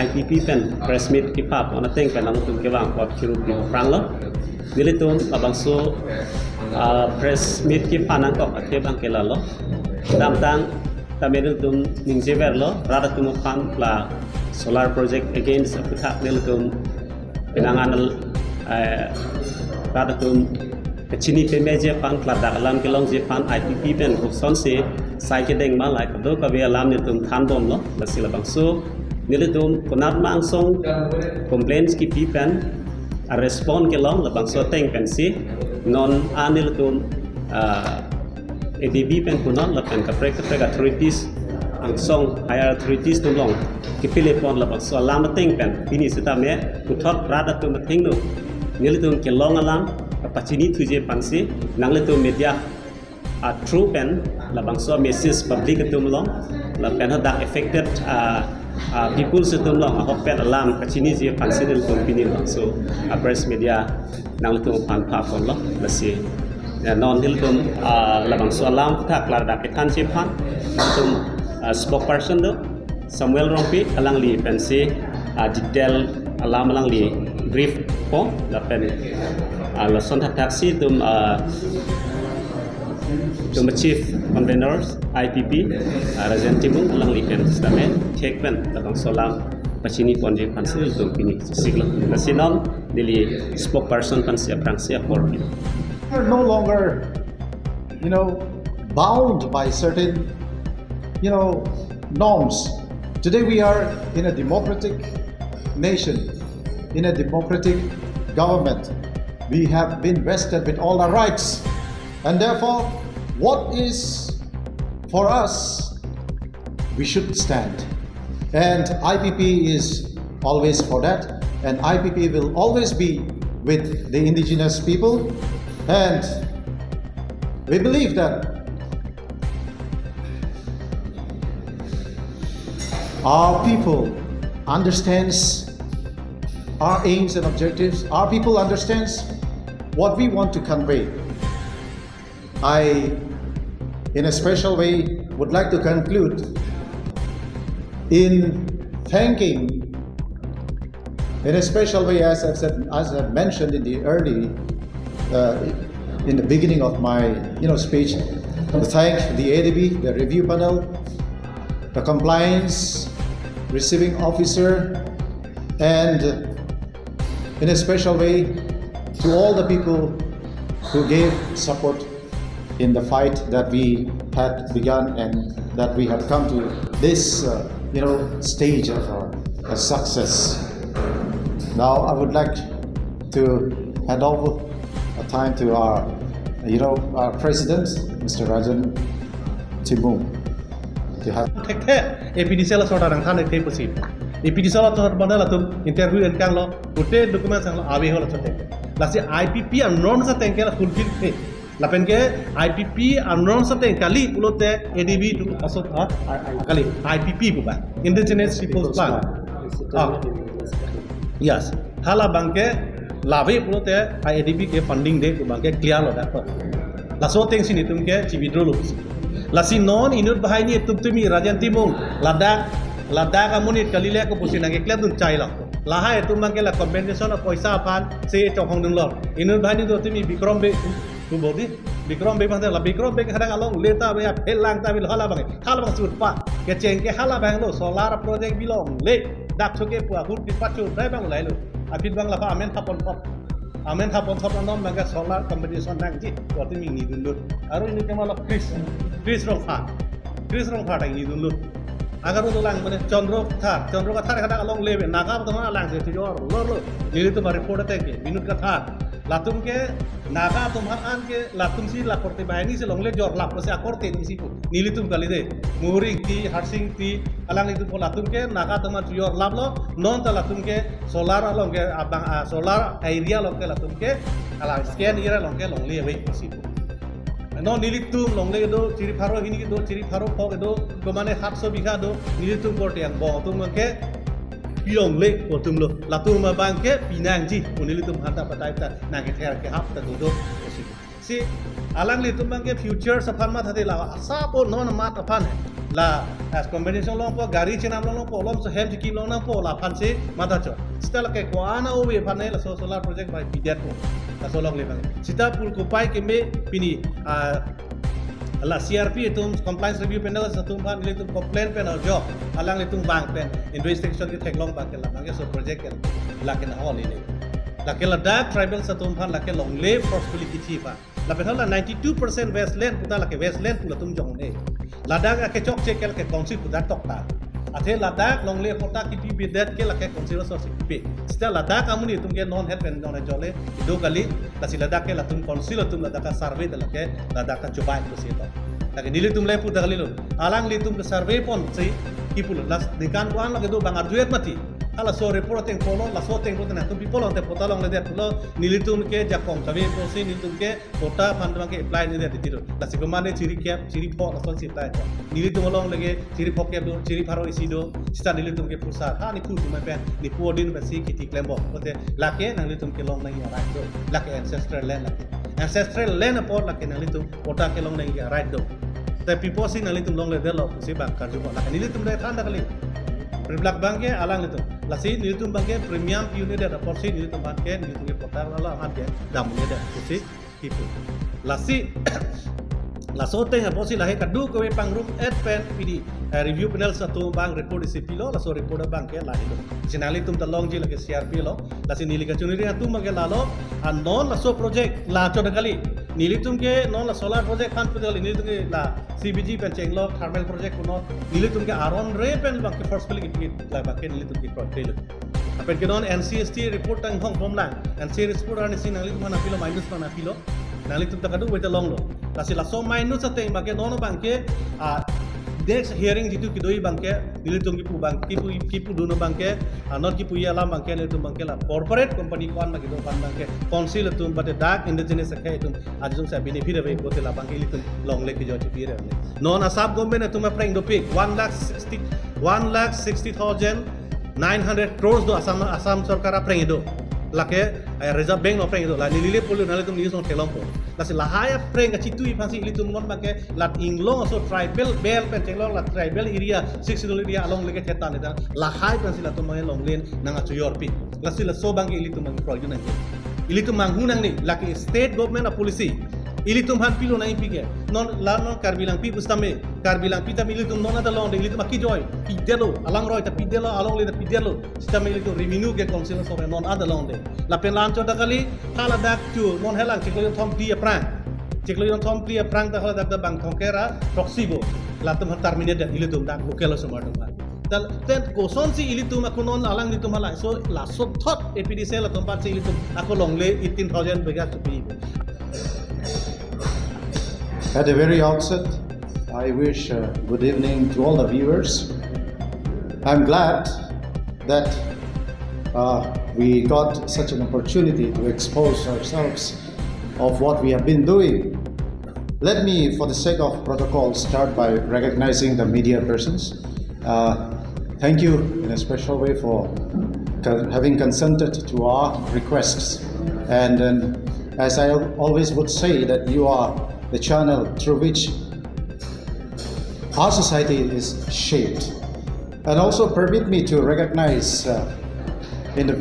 IPP pen press meet kipap ona teng pen ang tum kewang pot kiru pi prang lo nilitum abangso press meet kipanang kok ate bang kelalo dam tang tamenitum ningjever lo rada tum pan la solar project against aputak nilitum penangan rada tum kecini pemeje pan klada alam kelong je pan IPP pen son se sai ke deng ma lai do ka be alam nilitum than bom lo la sila bangso nilitum konat ma angsong complaints ki pipen a respond ke long la bangso teng pen si non anilitum ADB pen kunon la pen ka prek authorities angsong higher authorities tu long ki telepon la bangso alam teng pen Pini sita me uthot rada tu mathing no nilitum ke long alam pachini thuje pansi nanglitum media true pen la bangso message public tum long la pen hada affected people setum long hok pen alam kachini je pansi del tum Pini long so press media nanglitum pan pa kon lo la si non hiltum la bangso alam tha klar da ke than che phan tum spokesperson do Samuel Rompi alang li pen si detail alam alang li brief ko la pen la son taxi tum chief conveners IPP Rajan Timung alang li pen stame check pen la bangso alam pachini ponje pansil tum Pini siglo la sinom dili spokesperson pan sia prang sia por We're no longer, bound by certain, norms. Today we are in a democratic nation, in a democratic government. We have been vested with all our rights, and therefore, what is for us, we should stand. And IPP is always for that, and IPP will always be with the indigenous people. And we believe that our people understands our aims and objectives. Our people understands what we want to convey. I, in a special way, would like to conclude in thanking, in a special way, as I've mentioned in the in the beginning of my speech, to thank the ADB, the review panel, the compliance receiving officer, and in a special way to all the people who gave support in the fight that we had begun and that we had come to this stage of a success. Now I would like to hand over time to our president, Mr. Rajan Timung, to have. APD sela sota rang than ke posi. APD sela sota bandala tum interview en kang lo ute document sang lo abe hola sote. La si IPP an non sa ten ke la fulfill the. La pen ke IPP an non sa ten kali ulote ADB tu asot kali IPP bu ba indigenous people's plan. Yes. Hala bangke lave pulote IADB ke funding de ku bangke clear lo da la so teng sini tum ke ci withdraw lo la si non inut bahai ni tum tumi Rajan Timung ladak amunit kalile ko pusin nang ekla dun chai la la hai tum bangke la compensation of paisa pan se chong hong ding lo inut bahai ni do tumi Bikram be tu bodi Bikram be la Bikram be kadang along leta be helang ta bil hala bang sut pa ke cheng ke hala bang lo solar project bilong le dak choke pu hut di pachu dai bang lai lo apit bang lapa amen thapon top anom bangga solar competition nang ji wati mi ni dulur aro ini kemala Chris rong pha dai ni dulur agar ulo lang mane Chandro ka thar kada along lebe naga tama lang se tiyor lo nili to report te ke minut ka thar latum ke naga tumhan an ke latum si la korte bahani se longle jor lap se akorte ni si nili tum kali de muring ti harsing ti alang itu pola latum ke naga tama tiyor lap lo non ta latum ke solar along ke abang solar area long ke latum ke ala scan ira long ke longle we si no nilitum longle do ciri pharo hini ke do ciri pharo phok do ko mane 700 bigha do nilitum korte yang bo tum ke pilong le ko tum lo latum ma bangke pinang ji nilitum hata patai ta na ke ther ke hap ta do si alang li tum bangke future sapan ma thate la asa po non ma tapan la as combination long po gari chenam long po lom so hem ki long na po la phan se mata cho sita la ke ko ana o we phan ne la solar project by pidiat po la so long le bang sita pul ko pai ke me pini la CRP itu compliance review panel satu phan le tu complaint panel jo alang le tu bang pen investigation ke thek long bang ke la bang so project ke la ke na hol ni la ke la dak tribal satu phan la ke long le forcefully ki chi pa la pen la 92% westland puta la ke westland pula tum jong ne la dak ke chok che ke la ke council puta tok ta athe la dak long le pota ki pi bidet ke la ke council so pi sta la dak amuni tum ke non het pen non jole do kali la si la dak ke la tum council tum la dak survey la ke la dak coba itu sih to la ke nili tum le puta kali lo alang li tum ke survey pon si ki pula la dekan kuan la ke do bang arjuet mati ala so reporting polo la so teng pota na tum people on te pota long le de pulo nilitum ke jakong tabe posi nilitum ke pota pandang ke apply ni de tiro la si komane chiri cap chiri po la so sita ta nilitum long lege chiri po ke do chiri pharo isido sita nilitum ke pusa ha ni ku tu ma pen ni podin ba si kiti klembo pote la ke nang nilitum ke long nang ya right do la ke ancestral land la ke ancestral land apot la ke nang nilitum pota ke long nang ya right do te people si nang nilitum long le de lo si ba karju la ke nilitum le thanda kali Priblak bangke alang itu. Lasi nilitum bangke premium unit ada porsi nilitum bangke nilitum ke potar lala amat ya damunya ada porsi itu. Lasi lasote nga porsi lahi kadu kowe pangrum pen pidi review panel satu bang report isi pilo laso report bangke lahi lo. Sinali tum talong ji lagi CRP lo. Lasi nili ka chuniri atu mage lalo non laso project la choda kali nilitum ke non la solar project kan pudal nilitum ke la CBG pen cenglo thermal project kuno nilitum ke aron re pen bang ke first pili ke la bang ke nilitum ke project apen ke non NCST report tang hong homeland NCST report ani sin nalitum mana pilo minus mana pilo nalitum ta kadu weta long lo lasi la so minus sa teng bang ke non bang ke next hearing jitu kidoi bang ke nilitum ki pu dono bang ke not ki pu ya lam bang ke nilitum bang ke la corporate company kon bang ke do bang ke council tum but dark indigenous ke tum ajung sa benefit ave bote la bang ke litum long le ke jo ti re non asab government tum preng do pick 1,60,900 crores do asam sarkar preng do lake reserve bank no preng do la nilile pulu nalitum ni song telong po la se lahaya preng ka chitu ipansi ilitum ngon bang ke lat inglong so tribal bel pen chenglong la tribal area 6 area along leke chetan eta lahai pen sila tum long len nang achu yorpi la sila so bang ke ilitum mang pro yun ilitum mang hunang ni lake state government a policy ilitum han pilo na impige non la non karbilang pi bustame karbilang pi tam ilitum non ada long de ilitum aki joy pidelo alang roy ta pidelo along le ta pidelo sistem ilitum revenue ke council so non ada long de la pen lan choda kali hala dak tu non helang chiklo thom pi prang chiklo thom pi prang ta hala dak bang thongkera proxibo la tum terminate dan ilitum dak lokelo so mardum tal ten koson si ilitum aku non alang ilitum hala so la so thot APD se la tempat si ilitum aku long le 18000 bega to pi At the very outset, I wish good evening to all the viewers. I'm glad that we got such an opportunity to expose ourselves of what we have been doing. Let me, for the sake of protocol, start by recognizing the media persons. Thank you in a special way for having consented to our requests. And as I always would say, that you are the channel through which our society is shaped. And also permit me to recognize in the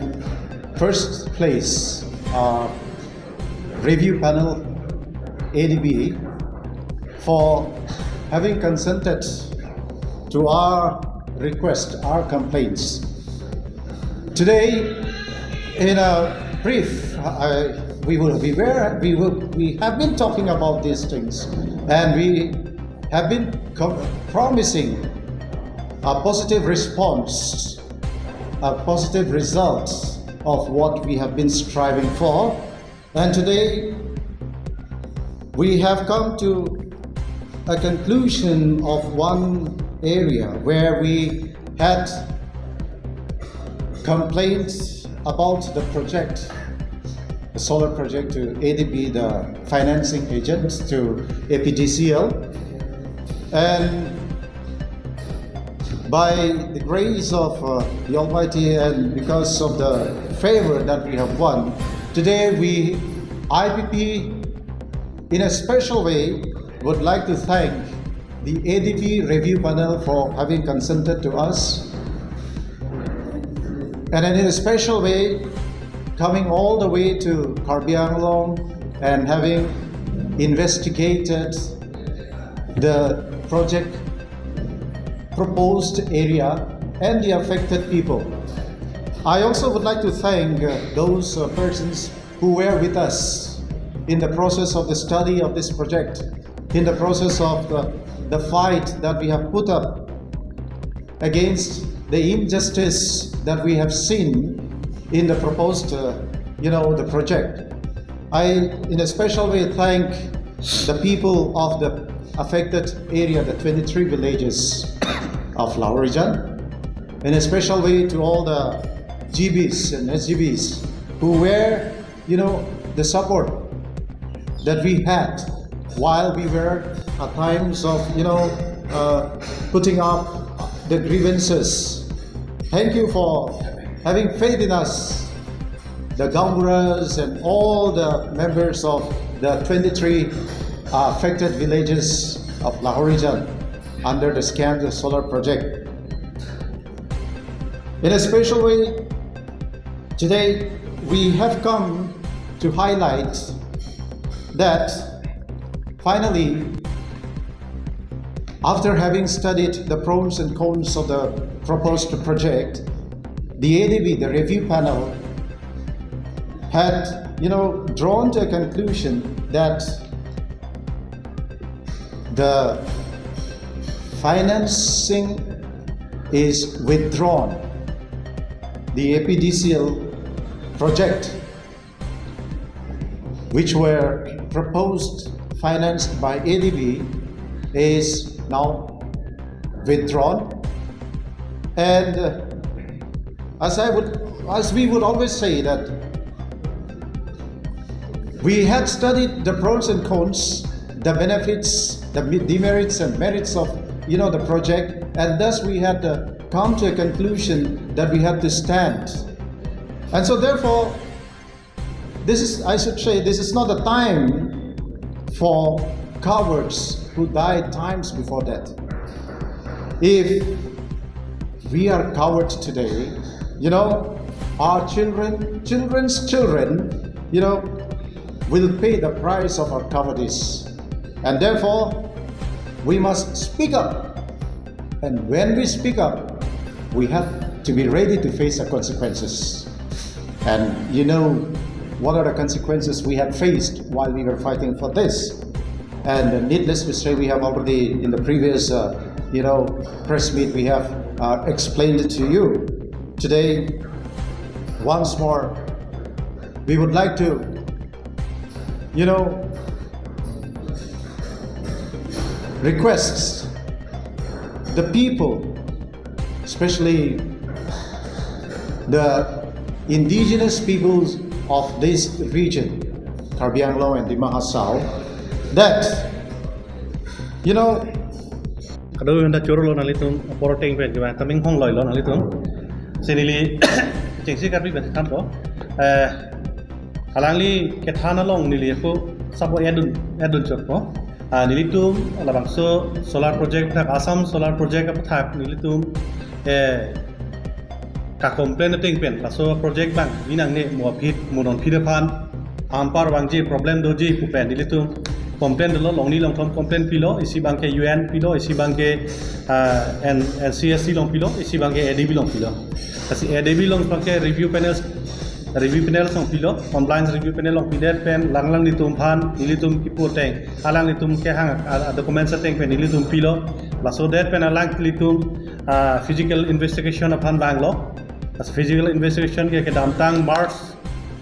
first place our review panel ADB for having consented to our request, our complaints. Today, in a brief, we have been talking about these things, and we have been promising a positive response, a positive result of what we have been striving for. And today we have come to a conclusion of one area where we had complaints about the project, the solar project, to ADB, the financing agent, to APDCL, and by the grace of the Almighty and because of the favor that we have won, today we, IPP, in a special way, would like to thank the ADP review panel for having consented to us, and in a special way, coming all the way to Karbi Anglong and having investigated the project proposed area and the affected people. I also would like to thank those persons who were with us in the process of the study of this project, in the process of the fight that we have put up against the injustice that we have seen in the proposed, the project. I, in a special way, thank the people of the affected area, the 23 villages of Lahorijan, in a special way to all the GBs and SGBs who were, the support that we had while we were at times of, putting up the grievances. Thank you for having faith in us, the Gamburas and all the members of the 23 affected villages of Lahorijan under the Scam Solar Project. In a special way, today we have come to highlight that finally, after having studied the pros and cons of the proposed project, the ADB, the review panel, had drawn to a conclusion that the financing is withdrawn. The APDCL project, which were proposed, financed by ADB, is now withdrawn. And as we would always say that we had studied the pros and cons, the benefits, the demerits and merits of the project, and thus we had come to a conclusion that we had to stand. And so therefore, this is not a time for cowards who died times before that. If we are cowards today, our children's children, will pay the price of our cowardice. And therefore, we must speak up. And when we speak up, we have to be ready to face the consequences. And what are the consequences we have faced while we were fighting for this. And needless to say, we have already in the previous press meet, we have explained it to you. Today, once more, we would like to request the people, especially the indigenous peoples of this region, Karbi Anglong and Dima Hasao, that Kado yung choro lo nalitum poroteng pen kaya kaming hong loy lo nalitum senili cengsi karbi ben kampo halangli kethana long nili ko sabo edun chokpo nilitum labangso solar project thak Assam solar project thak nilitum ka complain ting pen laso project bang minang ne mo phit monon phidepan ampar bangji problem doji pupen nilitum complain dulu long ni long thom complain pilo isi bangke UN pilo isi bangke NCSC long pilo isi bangke ADB long pilo kasi ADB long bangke review panel song pilo compliance review panel long pidet pen lang nitum phan nilitum kipoteng alang nitum ke hang document setting pen nilitum pilo laso det pen alang nilitum physical investigation upon banglo as physical investigation ke damtang March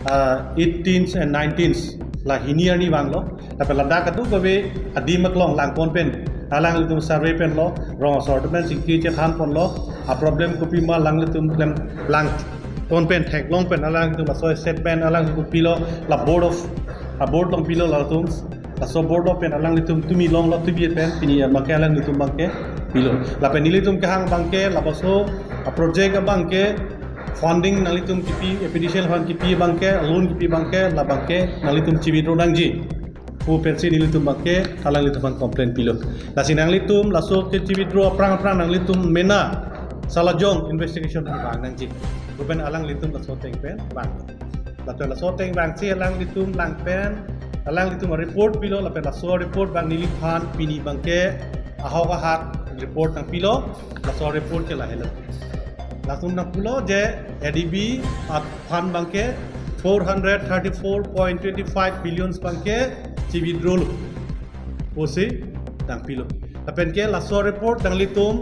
18th and 19th la hiniar ni banglo tapi lada katu gabe adi maklong lang pon pen alang litum survey pen lo rong assortment singki che than pon lo a problem kopi ma lang litum lang pon pen thek long pen alang litum so set pen alang litum pilo la board long pilo la tum la so board of pen alang litum tumi long lo tubi pen pini mangke alang litum bangke pilo la pen litum ke hang bangke la baso a project bangke funding nalitum kipi epidicial fund kipi bangke loan kipi bangke la bangke nalitum cibi rodangji pu pensi ni litum bangke alang litum ban komplain pilot lasi nang litum laso ke withdraw prang nang litum mena salajong investigation bang nang ji bukan alang litum laso teng pen bang laso teng bang si alang litum lang pen alang litum report pilo lapen laso report bang niliphan pini bangke ahau ka hak report nang pilo laso report ke lahela langsung nang pulo je ADB at fund bangke 434.25 billion bangke ci withdraw lu posi nang pilo lapen ke laso report nang litum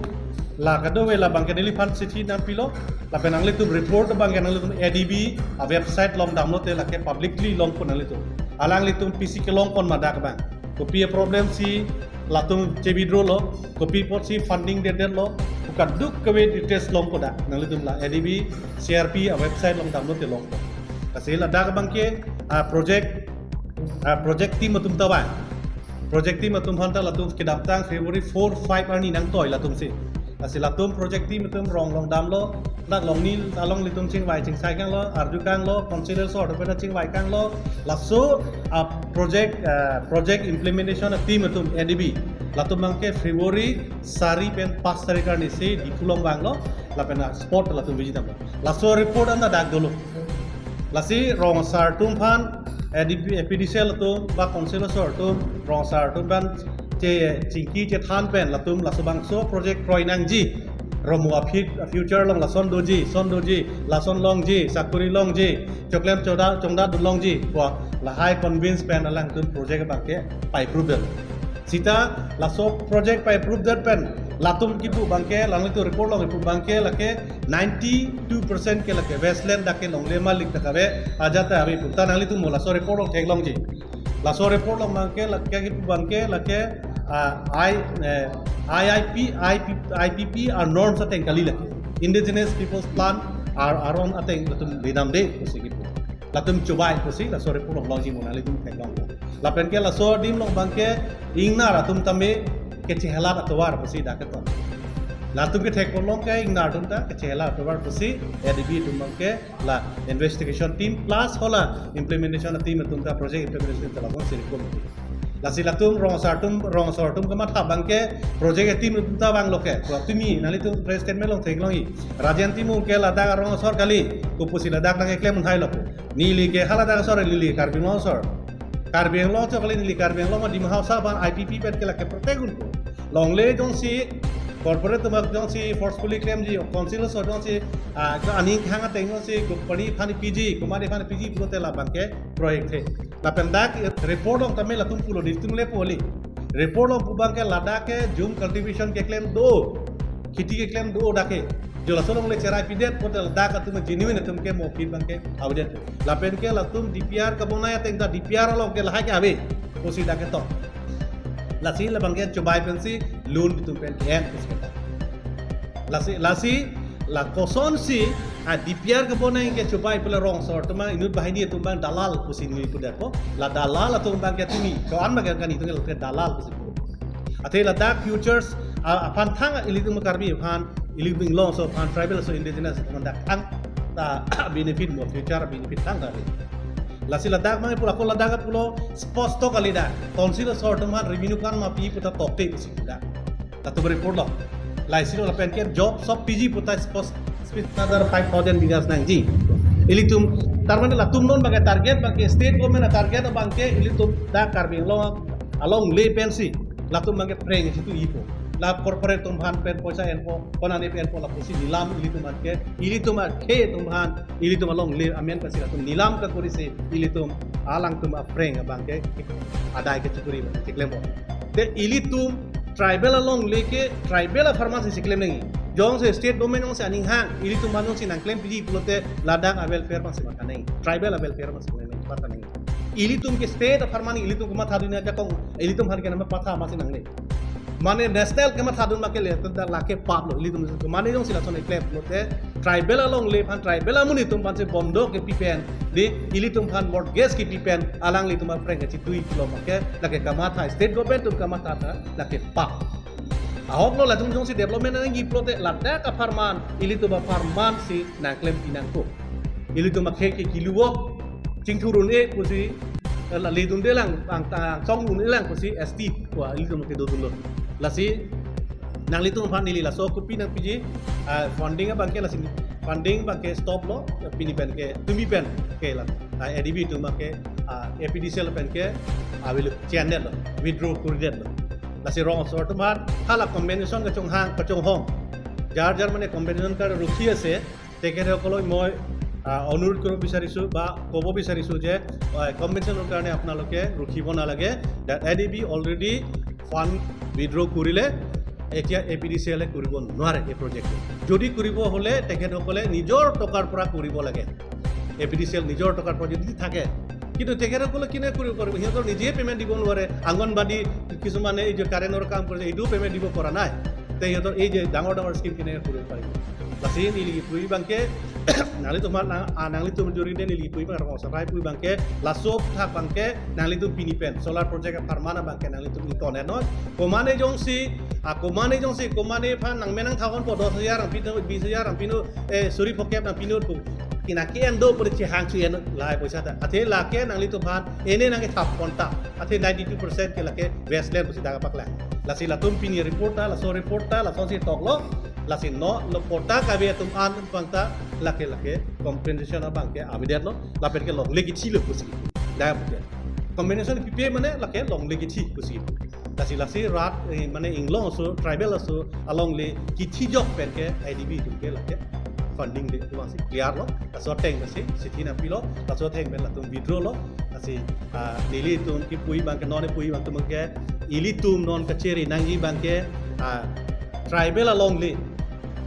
la kado we la bangke nili fund city nang pilo lapen nang litum report bangke nang litum ADB a website long download te la ke publicly long pun nang litum alang litum PC ke long pon madak bang kopi problem si latung ci withdraw lo kopi pot si funding de lo bukan duk ke details long koda nang litum la ADB CRP a website long download te long kasi la dak bangke project team matum tawa project team matum hanta latum ke daptang February 4-5 ani nang toy latum si kasi latum project team matum rong long dam lo nak long ni along litum ching wai ching sai kang lo arju kang lo consider so order ching wai kang lo laso project implementation team matum ADB latum bangke February sari pen 5 tarikar ni se di pulong bang lo lapena sport latum visit laso report anda dak dulu lasi rong sar tum phan ADB PDCL tum ba councilor sor tum rong sar tum ban che chingki che than pen latum lasubang so project roi nang ji romu future long lason doji lason long ji sakuri long ji choklem chongda du long ji kwa la high convince pen alang tum project bangke pai prove sita laso project pai prove that pen latum kipu bangke lang itu report long ipu bangke lake 92% ke lake westland dake long lema lik takabe ajata abi puta nang itu mola so report long thek long ji laso report long bangke lake kipu bangke lake IPP are norms ateng kali lake indigenous people's plan are aron ateng latum lidam de kusi kipu latum cobai kusi laso report long ji mona litum thek long lapen ke laso dim long bangke ingna ratum tambe kecehelat atawar pusi daketon latum ke thek long ke ingna ratum ta kecehelat atawar pusi ADB tumang ke la investigation team plus hola implementation team tum ta project implementation ta lagon sirkom lasi latum rong sartum kama tha bangke project team tum ta bang loke tumi nali tum president melong thek long i rajan timu ke lada rong sor kali ku pusi lada nang eklem thai lok nili ke halada sor lili karbin long sor Karbiang lo tu kali ni karbiang lo mah di mahasiswa ban IPP pet ke laki pertegun ko. Long le jong si corporate tu jong si forcefully claim ji council so jong si jo ani khang ateng jong si company phani PG kumari phani PG puro te la bangke project the. La pendak report long tamai la tum pulo distung le poli. Report long bangke lada ke zoom cultivation ke claim do. Khiti ke claim do dake. जो लसों ले चराई पिदेत पोते लदा का तुम genuine तुम के मोफिल बंके आवडेट लापेन के लतुम DPR का बोना या तेंदा DPR लोग के लहा के आवे कोसी डाके तो लसी लबंगे चुबाई पेंसी लोन तुम पेन के एम लसी ला कोसन सी DPR का बोना के चुबाई पले रोंग सॉर्ट तुम इनुट बाहिनी तुम बंग दलाल कोसी नी पुदेत को ला दलाल तुम बंगे तुमी कौन मगे कनी तुम के दलाल कोसी अथे लदा फ्यूचर्स अपन थांग इली तुम करबी अपन living law so pan tribal so indigenous mandak ang ta benefit mo future benefit tang dari lasi ladak mai pula ko ladak pulo sposto kalida council sort man revenue kan ma pi puta tokte bisida ta to report lo laisi lo pen ke job so PG puta spost another 5000 bigas nang ji ilitum tarmane la tum non bagai target bagai state government target bangke ilitum da karbing lo along le pensi la tum bagai preng situ ipo la corporate tumhan pen poisa enpo konani pen po la pusi nilam ili tum ke tumhan ili tum along le amen kasi tum nilam ka kori se ili tum alang tum apreng bangke adai ke chukuri siklem te ili tum tribal along leke tribal pharmacy siklem nengi jong se state government ong se aning hang ili tum manong sin ang claim pidi pulote ladang welfare mas makanai tribal welfare mas makanai ili tum ke state pharmani ili tum kuma thadunya jakong ili tum har ke nama patha masin angne माने national के माथा दुन माके ले तदा लाके पाप लो लितुम माने जों सिला सने क्लेप लोते ट्राइबल अलोंग ले फान ट्राइबल मुनि तुम पान से बंदो के पीपेन दे इली तुम फान मॉर्गेज की पीपेन अलांग ले तुम फ्रेंग छि तुई किलो माके लाके कमाथा स्टेट गवर्नमेंट तुम कमाथा था लाके पाप ahok lo la tung jong si development nang gi plote lada ka farman ili tuba farman si na klem pinang ko ili tuba ke kiluwo cingturun e kusi lidum dia lang ang song nun lang ko si ST ko lidum ke dulu lasi nang litum fan nili la so kopi nang piji funding bangke lasi funding bangke stop lo pini pen ke tumi pen ke la ADB tu make APDCL pen ke awilu channel lo withdraw kurir lo lasi wrong sort man hala combination ka chong hang ka chong hong jar mane combination ka rukhi ase teke koloi moi অনুৰোধ কৰিব বিচাৰিছোঁ বা ক'ব বিচাৰিছোঁ যে কনভেনশ্যনৰ কাৰণে আপোনালোকে ৰখিব নালাগে that ADB already fund withdraw কৰিলে এতিয়া APDCL কৰিব নোৱাৰে এই প্ৰজেক্টটো যদি কৰিব হ'লে তেখেতসকলে নিজৰ টকাৰ পৰা কৰিব লাগে APDCL নিজৰ টকাৰ পৰা যদি থাকে কিন্তু তেখেতসকলে কিনে কৰিব পাৰিব সিহঁতৰ নিজে পে'মেণ্ট দিব নোৱাৰে অংগনবাদী কিছুমানে এই যে কাৰেণ্টৰ কাম কৰিছে এইটোও পে'মেণ্ট দিব পৰা নাই তে সিহঁতৰ এই যে ডাঙৰ স্কিম কিনে কৰিব পাৰিব lassi nili pui bangke nali tu nangli tu menjuri de nili pui bangke sarai pui bangke lasop thak bangke nangli tu pini pen solar project permana bangke nangli tu internet no komane jongsi komane phan nang menang thakon po 10,000 ang pinu 20,000 ang pinu suri pokep ang pinu kinaki endo porichi hang chu en lai poisa ta athe lake nangli tu phan ene nang thap konta athe 92% ke lake westland posi daga pakla lasi latum pini reporta laso si toklo lasi no lo porta kabe tum an pangta lake compensation bangke abidet lo lapet ke long legi chi lo posi da combination IPP mane lake long legi chi posi lasi rat mane inglong so tribal so along le ki chi jok pen ke IDB tu ke lake funding de tu masih clear lo laso teng masih sitina pilo laso teng ben latum withdraw lo lasi nili tum ki pui bangke non pui bangke mangke ili tum non kacheri nangi bangke tribal along le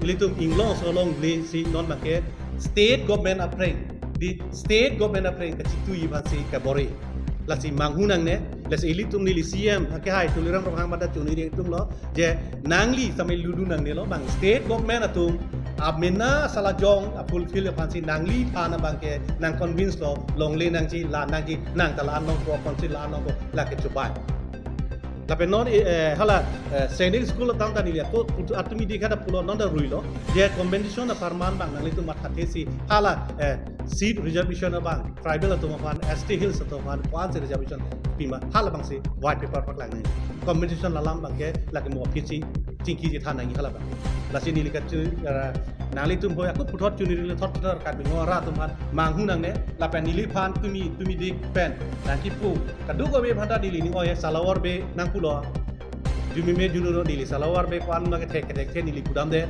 ili tum inglong so along le si non bangke state government appreng di state government appreng kachitu ibasi kabori lasi manghunang ne lasi ili tum nili CM ke hai tuliram rohang mada chuni ri tum lo je nangli samai ludu nang ne lo bang state government atum abmena salajong fulfill fansi nangli phana bangke nang convince lo longle nangji la nangji nang tala nong ko konsil la nong ko la ke chubai tapi non hala secondary school tang tani ya ko atumi dikhada pulo non da ruilo je competition na farman bang nangli tu mathate si hala seat reservation bang tribal to fan ST hills to fan kwan se reservation pima hala bang si white paper pak lang competition lalam bang ke lagi mo pichi cingki je thanang hala bang lasi ni likat chu nangli tum hoya ko puthot chu ni le thot thot kat bi ngora tum fan manghu nang ne la pen ni li phan tumi dik pen nang ki pu kadu ko be phanta dili ni oye salawar be nang pulo jumi me juno dili salawar be kwan ma ke thek ni li kudam de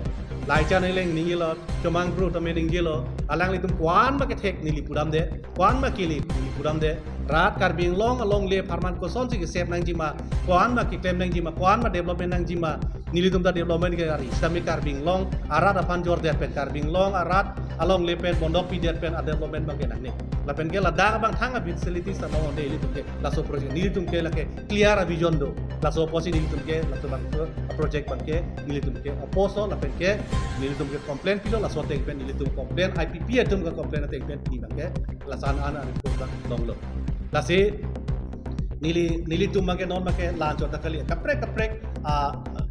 lai cha nei leng ni lo chomang pro to me ning lo alang li tum kwan ma ke thek ni li kudam de kwan ma ki li kudam de rat karbing long along le farman ko son si ke sep nang jima kwan ma ki claim nang jima kwan ma development nang jima nili tum da development ke ari sami karbing long arat apan jor de pen karbing long arat along le pen bondok pi de pen development bang ke nang ne la pen ke la da bang thang facilities ta long de li tum ke la so project nili tum ke la ke clear vision do la so posi nili tum ke la to bang project bang ke nili tum ke oposo la pen ke nili tum ke complaint pilo la so te pen nili tum complaint IPP tum ke complaint te pen ni bang ke la san an report bang long lo la se nili tum make non make lan chota kali kaprek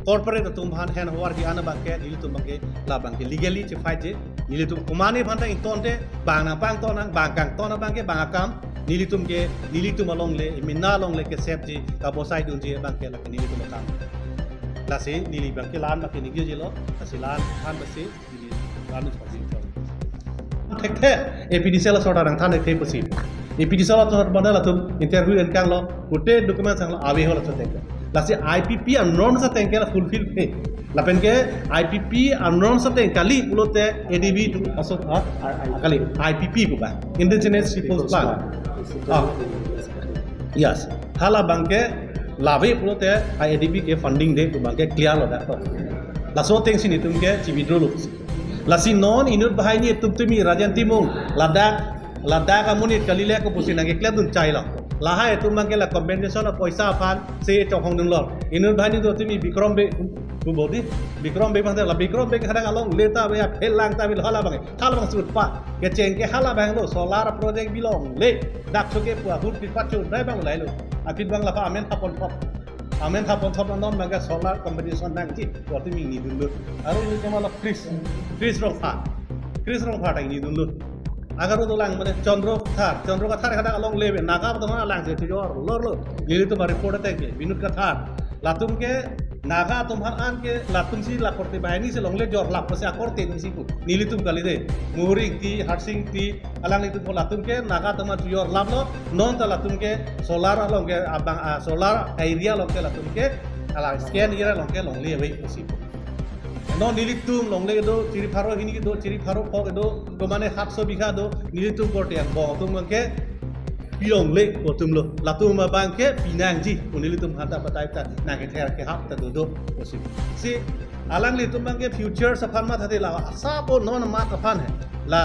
corporate tum bhan hen hawar ki ana bangke nili tum bangke la bangke legally che fight je nili tum kumane bhanta in tonte bang na bang tonang bang kang tona bangke bang akam nili tum along le minna along le ke sep je ka bosai dun je bangke la nili tum akam la se nili bangke lan ma ke nigi je lo la se lan han ba se nili lan no pasi thek the APDCL sota rang than thek pasi APDCL to bana la tum interview en kang lo putte document sang lo awe ho la so thek lasi IPP anon sa tengke la fulfill pe la pen ke IPP anon sa teng kali ulote ADB tu asok kali IPP ko ba indigenous people's plan yes hala bangke labe ulote ADB ke funding de ko bangke clear lo da la so teng sini tum ke withdraw lo lasi non inut bahai ni tumi rajanti mung ladak amunit kali le ko pusin nang ekla dun chai lo laha itu mangke la compensation of paisa fan se chok hong ding lor inur bhai ni do tumi bikrom be tu bodi bikrom be bhante la bikrom be khadang along leta be phel lang ta bil hala bang sut pa ke cheng ke hala bang lo solar project bilong le dak choke pu hut pi pat chu dai bang lai lo apit bang la pa amen thapon thop non bang solar competition nang chi ko tumi ni dun lo aru ni kama la please rong pha tai ni dun lo agar udah lang mana Chandro kathar kadang along lebe naga betul mana lang itu jor lor ini tuh report ada ke binut kathar latum ke naga tumhan an ke latum si laporte bahini se long le jor lap se akorte ni sipu nili tum kali de muhurik ti harsing ti alang itu pun latum ke naga tumhan jor lap lo non ta latum ke solar long ke abang solar area long ke latum ke alang scan ira long ke long le wei sipu non nilitum long le do ciri pharo hini do ciri pharo pok do ko mane 700 bigha do nilitum korte yang bo tum ke pilong le ko tum lo latum ma bang ke pinang ji ko nilitum hata batai ta na ke ther ke hap ta do posib si alang le tum bang ke future saphan ma thate la asa po non ma ta phan hai la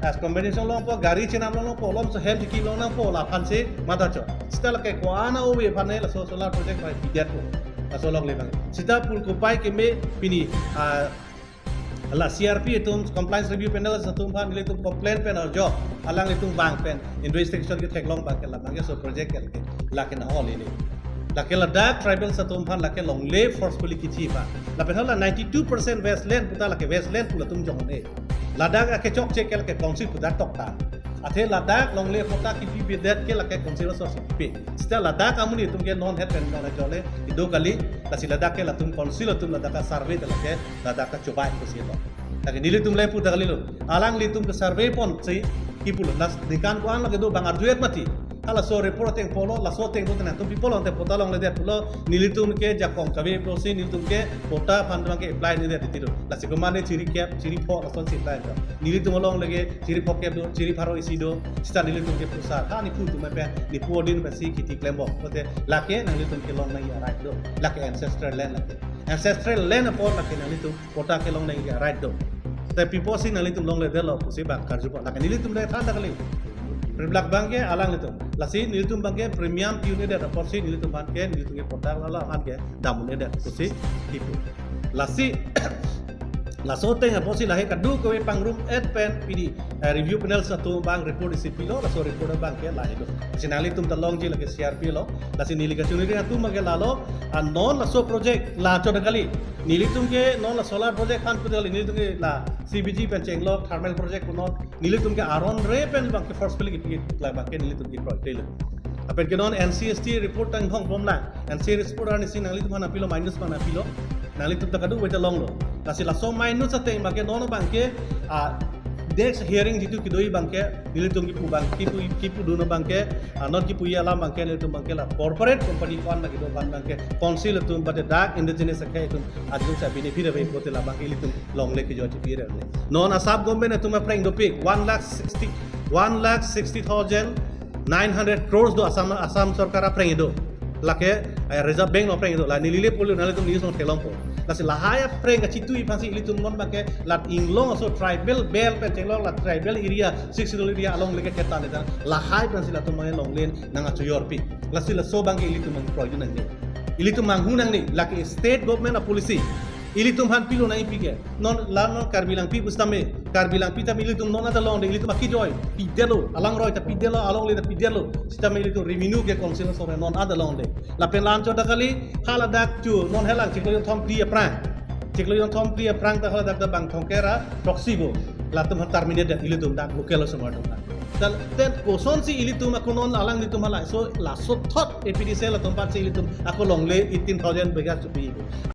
as combination long po gari chenam long po lom so health ki long na po la phan se ma ta cho stal ke ko ana o we phan la solar project by bidat ko asolong lebang sita pul kupai ke me pini ala CRP itu compliance review panel satu pan itu complaint panel job alang itu bang pen investigation ke teklong bang ke labang so project ke lakin hall ini lakin ladak tribal satu pan lakin long le forcefully kici pa lakin hala 92% westland puta lakin westland pula tum jong ne ladak ke chok check ke council puta tok ta athe ladak long le kota ki bidet ke lakin council so sipe sita ladak amun itu ke non head pen non jole itu kali kasi ladak ke latum council tum ladak ka survey lakin ladak ka coba itu sih tapi nilai tum lepu dah kali lo alang litum ke survey pon sih kipulo nas dikan kuan lagi do bangar duet mati ala so report yang polo la so teng bukan tum pipolo ante pota long le dia pulo nilai tum ke jakong kabe prosi nilai tum ke pota pandang ke apply ni dia ditiru la si kemana ciri cap ciri po la so si apply do nilai tum long lagi ciri po cap do ciri paro isi do sita nilai tum ke pusat ha ni pu tum pe ni pu din pe si kiti klembo pote lake nilai tum ke long na ya right do lake ancestral land lake ancestral land upon lake nilai tum pota ke long na ya right do tapi posi nali tum long le delo posi bang karju po lakan nili tum le thanda kali priblak bangke alang itu lasi nili tum bangke premium piune da posi nili tum bangke nili tum ke portal la anke damun da posi tipu lasi laso teng posi lahe kadu ko pangrum at pen pidi review panel satu bang report isi pilo laso report bangke la itu sinali tum talong ji lagi CRP lo lasi nili ka chuni ri tum mage lalo non laso project la cho kali nili tum ke non la solar project kan pudal nili tum ke la CBG pen chenglok thermal project non nili tum ke aron re pen bang ke first pili ki la bang ke nili tum ke project le apen ke non NCST report tang hong bom la NCST report ani sin nali tum na pilo minus mana pilo nali tum takadu weta long lo lasi la so minus ateng bang ke non bang ke next hearing jitu kidoi bangke nilai tum kipu bang kipu duna bangke non kipu ya lam bangke nilai tum bangke la corporate company kon lagi do bangke council tum bade dark indigenous ke tum adu sa bini phira be pote la bangke nilai tum long le ke jo ti pire non asab gombe ne tum preng do pik 1,60,900 crores do asam sarkar preng do lake reserve bank no preng do la nilile polu nalai tum ni song thelong po lasi lahaya preng ka chitui phansi ilitum mon bake lat inglong so tribal bel pen chenglong lat tribal area 60 area along leke keta ne lahai phansi latum mai long len nanga chuyor pi lasi la so bangke ilitum mang proyun nang ni ilitum manghu nang ni laki state government a policy ilitum han pilo na ipike non la non karbilang pi bustame karbilang pi tam ilitum non ada long de ilitum aki joy pidelo alang roy ta pidelo along le ta pidelo sistem ilitum revenue ke council so non ada long de la pen lan cho da kali hala dak chu non helang chiklo yon thom pri prang chiklo yon thom pri prang ta hala dak da bang thongkera proxy bo la tum han terminate da ilitum dak local so ma dan koson si ilitum aku non alang ilitum hala so la so thot APD se la tum pan si ilitum aku long le 18000 bega chu pi